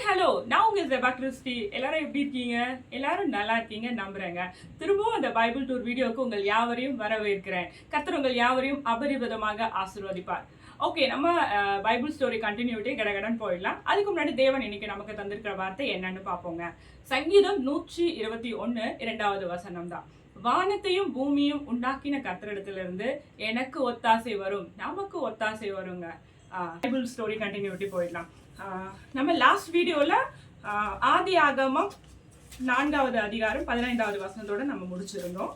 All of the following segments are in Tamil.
ஹலோ, நான் உங்க ஜெபா கிறிஸ்டி. எல்லாரும் எப்படி இருக்கீங்க? எல்லாரும் நல்லா இருக்கீங்க நம்புறேங்க. திரும்பவும் அந்த பைபிள் டூர் வீடியோக்கு உங்கள் யாவரையும் வரவேற்கிறேன். கர்த்தர் உங்கள் யாவரையும் அபரிவிதமாக ஆசீர்வதிப்பார். ஓகே, நம்ம பைபிள் ஸ்டோரி கண்டினியூட்டி கடகடன் போயிடலாம். அதுக்கு முன்னாடி தேவன் இன்னைக்கு நமக்கு தந்திருக்கிற வார்த்தை என்னன்னு பார்ப்போங்க. சங்கீதம் 121 2வது வசனம் தான். வானத்தையும் பூமியும் உண்டாக்கின கர்த்தரிடத்திலிருந்து எனக்கு ஒத்தாசை வரும், நமக்கு ஒத்தாசை வருங்க. பைபிள் ஸ்டோரி கண்டினியூட்டி போயிடலாம். நம்ம லாஸ்ட் வீடியோவில் ஆதி ஆகமம் 4வது அதிகாரம் 15வது வசனத்தோட நம்ம முடிச்சிருந்தோம்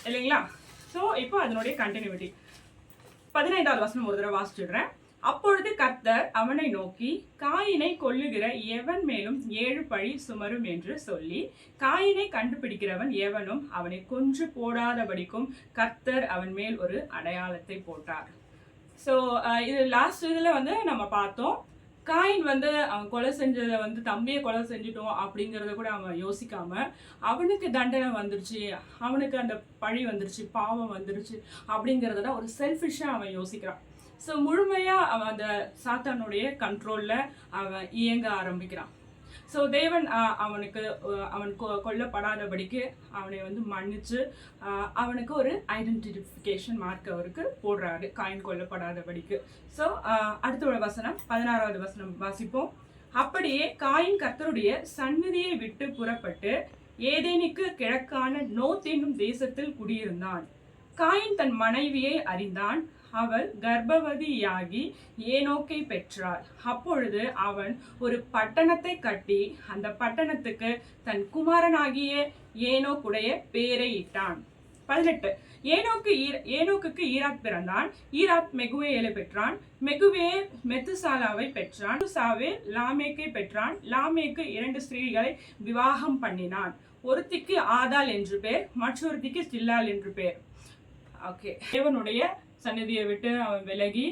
இல்லைங்களா? ஸோ இப்போ அதனுடைய கண்டினியூட்டி 15வது வசனம் ஒரு தடவை வாசிச்சுடுறேன். அப்பொழுது கர்த்தர் அவனை நோக்கி, காயினை கொல்லுகிற எவன் மேலும் 7 பழி சுமரும் என்று சொல்லி, காயினை கண்டுபிடிக்கிறவன் எவனும் அவனை கொன்று போடாதபடிக்கும் கர்த்தர் அவன் மேல் ஒரு அடையாளத்தை போட்டார். ஸோ இது லாஸ்ட் இதில் வந்து நம்ம பார்த்தோம். காயின் வந்து அவன் கொலை செஞ்சதை வந்து தம்பியை கொலை செஞ்சிட்டோம் அப்படிங்கிறத கூட அவன் யோசிக்காம, அவனுக்கு தண்டனை வந்துருச்சு, அவனுக்கு அந்த பழி வந்துருச்சு, பாவம் வந்துருச்சு அப்படிங்கிறத தான் ஒரு செல்ஃபிஷாக அவன் யோசிக்கிறான். ஸோ முழுமையாக அவன் அந்த சாத்தானுடைய கண்ட்ரோலில் அவன் இயங்க ஆரம்பிக்கிறான். ஸோ தேவன் அவன் கொல்லப்படாதபடிக்கு அவனை வந்து மன்னிச்சு அவனுக்கு ஒரு ஐடென்டிஃபிகேஷன் மார்க் அவருக்கு போடுறாரு, காயின் கொல்லப்படாதபடிக்கு. ஸோ அடுத்த வசனம் 16வது வசனம் வாசிப்போம். அப்படியே காயின் கர்த்தருடைய சந்நிதியை விட்டு புறப்பட்டு ஏதேனுக்கு கிழக்கான நோத் என்னும் தேசத்தில் குடியிருந்தான். காயின் தன் மனைவியை அறிந்தான். அவள் கர்ப்பவதியாகி ஏனோக்கை பெற்றாள். அப்பொழுது அவன் ஒரு பட்டணத்தை கட்டி அந்த பட்டணத்துக்கு தன் குமாரனாகிய ஏனோக்குடைய பேரை இட்டான். 18 ஏனோக்குக்கு ஈராத் பிறந்தான். ஈராத் மெகுவேலை பெற்றான். மெகுவே மெத்துசாலாவை பெற்றான். மெத்துசாவே லாமேக்கை பெற்றான். லாமேக்கு 2 ஸ்திரீகளை விவாகம் பண்ணினான். ஒருத்திக்கு ஆதாள் என்று பேர், மற்றொருத்திக்கு சில்லாள் என்று பேர். ஓகே, தேவனுடைய சந்நிதியை விட்டு அவன் விலகி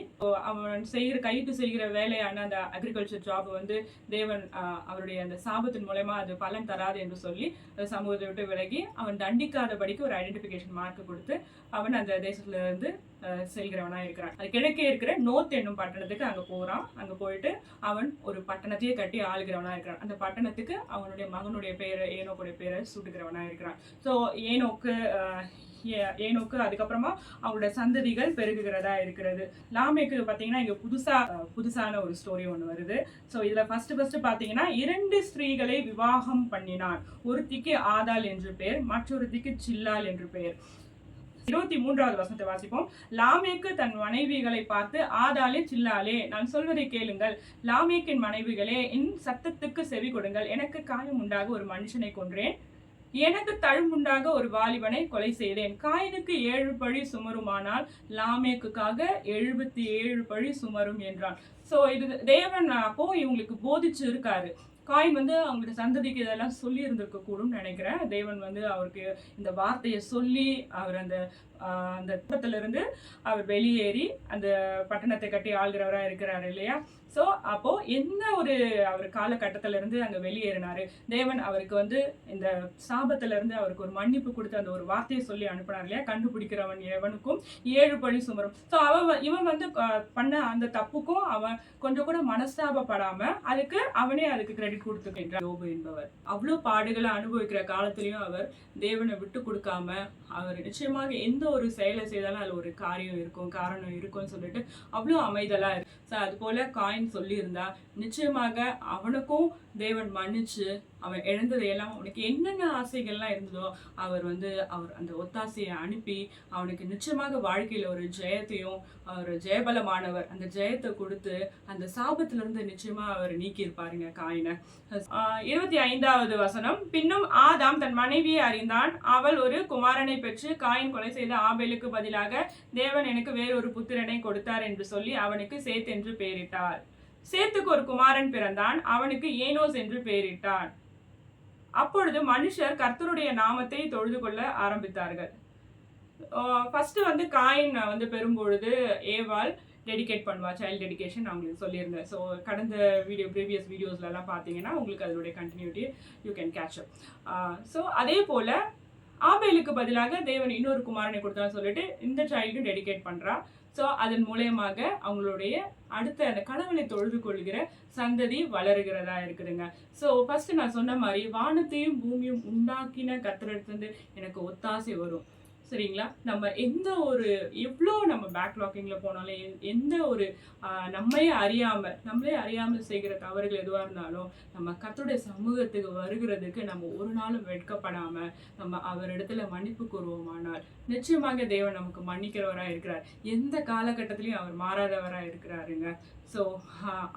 அவன் கைட்டு செய்கிற வேலையான அந்த அக்ரிகல்ச்சர் ஜாப் வந்து தேவன் அவருடைய அந்த சாபத்தின் மூலமா அது பலன் தராது என்று சொல்லி சமூகத்தை விட்டு விலகி அவன் தண்டிக்காதபடிக்கு ஒரு ஐடென்டிஃபிகேஷன் மார்க் கொடுத்து அவன் அந்த தேசத்துல இருந்து செல்கிறவனா இருக்கிறான். அது கிழக்கே இருக்கிற நோத் என்னும் பட்டணத்துக்கு அங்க போறான். அங்க போயிட்டு அவன் ஒரு பட்டணத்தையே கட்டி ஆளுகிறவனா இருக்கிறான். அந்த பட்டணத்துக்கு அவனுடைய மகனுடைய பேரை, ஏனோக்குடைய பேரை சூட்டுகிறவனா இருக்கிறான். ஸோ ஏனோக்கு அதுக்கப்புறமா அவங்களுடைய சந்ததிகள் பெருகுகிறதா இருக்கிறது. லாமேக்கு பார்த்தீங்கன்னா இங்க புதுசான ஒரு ஸ்டோரி ஒன்று வருது. ஸோ இதுல ஃபர்ஸ்ட் பார்த்தீங்கன்னா 2 ஸ்திரீகளை விவாகம் பண்ணினான். ஒருத்திக்கு ஆதாள் என்று பெயர், மற்றொருத்திக்கு சில்லாள் என்று பெயர். 23வது வசனத்தை வாசிப்போம். லாமேக்கு தன் மனைவிகளை பார்த்து, ஆதாளே சில்லாளே, நான் சொல்வதை கேளுங்கள். லாமேக்கின் மனைவிகளே, என் சத்தத்துக்கு செவி கொடுங்கள். எனக்கு காயம் உண்டாக ஒரு மனுஷனை கொன்றேன், எனக்கு தழும்புண்டாக ஒரு வாலிபனை கொலை செய்தேன். காயினுக்கு 7 பழி சுமருமானால் லாமேக்குக்காக 77 பழி சுமரும் என்றான். ஸோ இது தேவன் அப்போ இவங்களுக்கு போதிச்சு இருக்காரு. காயின் வந்து அவங்களோட சந்ததிக்கு இதெல்லாம் சொல்லி இருந்திருக்க கூடும் நினைக்கிறேன். தேவன் வந்து அவருக்கு இந்த வார்த்தையை சொல்லி அவர் அந்த இருந்து அவர் வெளியேறி அந்த பட்டணத்தை கட்டி ஆள்கிறவரா இருக்கிறாரு இல்லையா? ஸோ அப்போ என்ன ஒரு அவர் காலகட்டத்தில இருந்து அங்க வெளியேறினாரு. தேவன் அவருக்கு வந்து இந்த சாபத்துல இருந்து அவருக்கு ஒரு மன்னிப்பு கொடுத்து அந்த ஒரு வார்த்தையை சொல்லி அனுப்பினார் இல்லையா? கண்டுபிடிக்கிறவன் எவனுக்கும் 7 பழி சுமரும். ஸோ இவன் வந்து பண்ண அந்த தப்புக்கும் அவன் கொஞ்சம் கூட மனஸ்தாபப்படாம அதுக்கு கிரெடிட் கொடுத்துக்கின்றார். யோபு என்பவர் அவ்வளவு பாடுகளை அனுபவிக்கிற காலத்திலையும் அவர் தேவனை விட்டு கொடுக்காம அவர் நிச்சயமாக எந்த ஒரு செயலை செய்தாலும் அதுல ஒரு காரணம் இருக்கும்னு சொல்லிட்டு அவ்வளவு அமைதலா இருக்கு. அது போல காயின் சொல்லி இருந்தா நிச்சயமாக அவனுக்கும் தேவன் மன்னிச்சு அவன் இழந்ததையெல்லாம், அவனுக்கு என்னென்ன ஆசைகள்லாம் இருந்ததோ அவர் அந்த ஒத்தாசையை அனுப்பி அவனுக்கு நிச்சயமாக வாழ்க்கையில ஒரு ஜெயத்தையும், அவர் ஜெயபலமானவர், அந்த ஜெயத்தை கொடுத்து அந்த சாபத்துல இருந்து நிச்சயமா அவர் நீக்கி இருப்பாருங்க காயினை. 25வது வசனம். பின்னும் ஆதாம் தன் மனைவியை அறிந்தான். அவள் ஒரு குமாரனை பெற்று, காயின் கொலை செய்த ஆபேலுக்கு பதிலாக தேவன் எனக்கு வேறொரு புத்திரனை கொடுத்தார் என்று சொல்லி அவனுக்கு சேத் என்று பெயரிட்டார். சேத்துக்கு ஒரு குமாரன் பிறந்தான். அவனுக்கு ஏனோஸ் என்று பெயரிட்டான். அப்பொழுது மனுஷர் கர்த்தருடைய நாமத்தை தொழுது கொள்ள ஆரம்பித்தார்கள். ஃபர்ஸ்ட் வந்து காயின் வந்து பெறும்பொழுது ஏவாள் டெடிகேட் பண்ணுவா, சைல்டு டெடிகேஷன் நான் உங்களுக்கு சொல்லியிருந்தேன். ஸோ கடந்த ப்ரீவியஸ் வீடியோஸ்லாம் பார்த்தீங்கன்னா உங்களுக்கு அதனுடைய continuity you can catch up. So அதே போல ஆபேலுக்கு பதிலாக தேவன் இன்னொரு குமாரனை கொடுத்தான்னு சொல்லிட்டு இந்த சைல்டும் டெடிகேட் பண்றா. ஸோ அதன் மூலயமாக அவங்களுடைய அடுத்த அந்த கடவுளை தொழுது கொள்கிற சந்ததி வளருகிறதா இருக்குதுங்க. ஸோ ஃபர்ஸ்ட் நான் சொன்ன மாதிரி வானத்தையும் பூமியும் உண்டாக்கின கர்த்தரிடத்திலிருந்து எனக்கு ஒத்தாசை வரும். சரிங்களா? நம்ம எந்த ஒரு எவ்வளோ நம்ம பேக்லாக்கிங்ல போனாலும் எந்த ஒரு நம்மளே அறியாமல் செய்கிற தவறுகள் எதுவாக இருந்தாலும் நம்ம கர்த்தருடைய சமூகத்துக்கு வருகிறதுக்கு நம்ம ஒரு நாளும் வெட்கப்படாம நம்ம அவரிடத்துல மன்னிப்பு கூறுவோமானால் நிச்சயமாக தேவன் நமக்கு மன்னிக்கிறவராக இருக்கிறார். எந்த காலகட்டத்திலையும் அவர் மாறாதவராக இருக்கிறாருங்க. ஸோ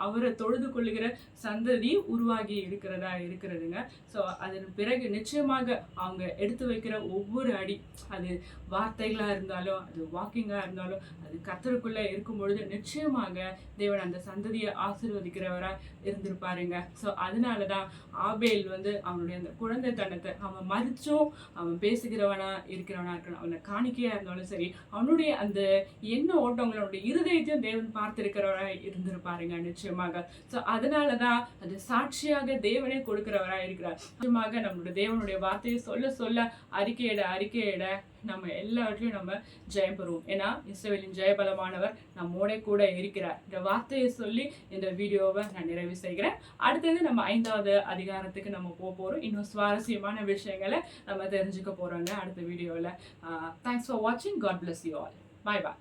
அவரை தொழுது கொள்ளுகிற சந்ததி உருவாகி இருக்கிறதுங்க. ஸோ அதன் பிறகு நிச்சயமாக அவங்க எடுத்து வைக்கிற ஒவ்வொரு அடி, அது வார்த்தைகளாக இருந்தாலும் அது வாக்கிங்காக இருந்தாலும் அது கர்த்தருக்குள்ளே இருக்கும் பொழுது நிச்சயமாக தேவன் அந்த சந்ததியை ஆசீர்வதிக்கிறவராக இருந்திருப்பாருங்க. ஸோ அதனால தான் ஆபேல் அவனுடைய அந்த குழந்தைத்தனத்தை அவன் மதிச்சும் அவன் பேசுகிறவனா இருக்கிறவனா இருக்கணும். அவனை காணிக்கையாக இருந்தாலும் சரி, அவனுடைய அந்த எண்ண ஓட்டங்களோட இருதயத்தையும் தேவன் பார்த்திருக்கிறவராக இருந்திருப்பாருங்க நிச்சயமாக. ஸோ அதனாலதான் அது சாட்சியாக தேவனே கொடுக்கிறவராக இருக்கிறார். நிச்சயமாக நம்மளுடைய தேவனுடைய வார்த்தையை சொல்ல சொல்ல அறிக்கையிட நம்ம எல்லாவற்றையும் நம்ம ஜெயம் பெறுவோம். ஏன்னா இஸ்ரவேலின் ஜெயபலமானவர் நம்மோட கூட இருக்கிறார். இந்த வார்த்தையை சொல்லி இந்த வீடியோவை நான் நிறைவு செய்கிறேன். அடுத்தது நம்ம 5வது அதிகாரத்துக்கு நம்ம போறோம். இன்னும் சுவாரஸ்யமான விஷயங்களை நம்ம தெரிஞ்சுக்க போறோங்க அடுத்த வீடியோவில். தேங்க்ஸ் ஃபார் வாட்சிங். God bless you all. Bye bye.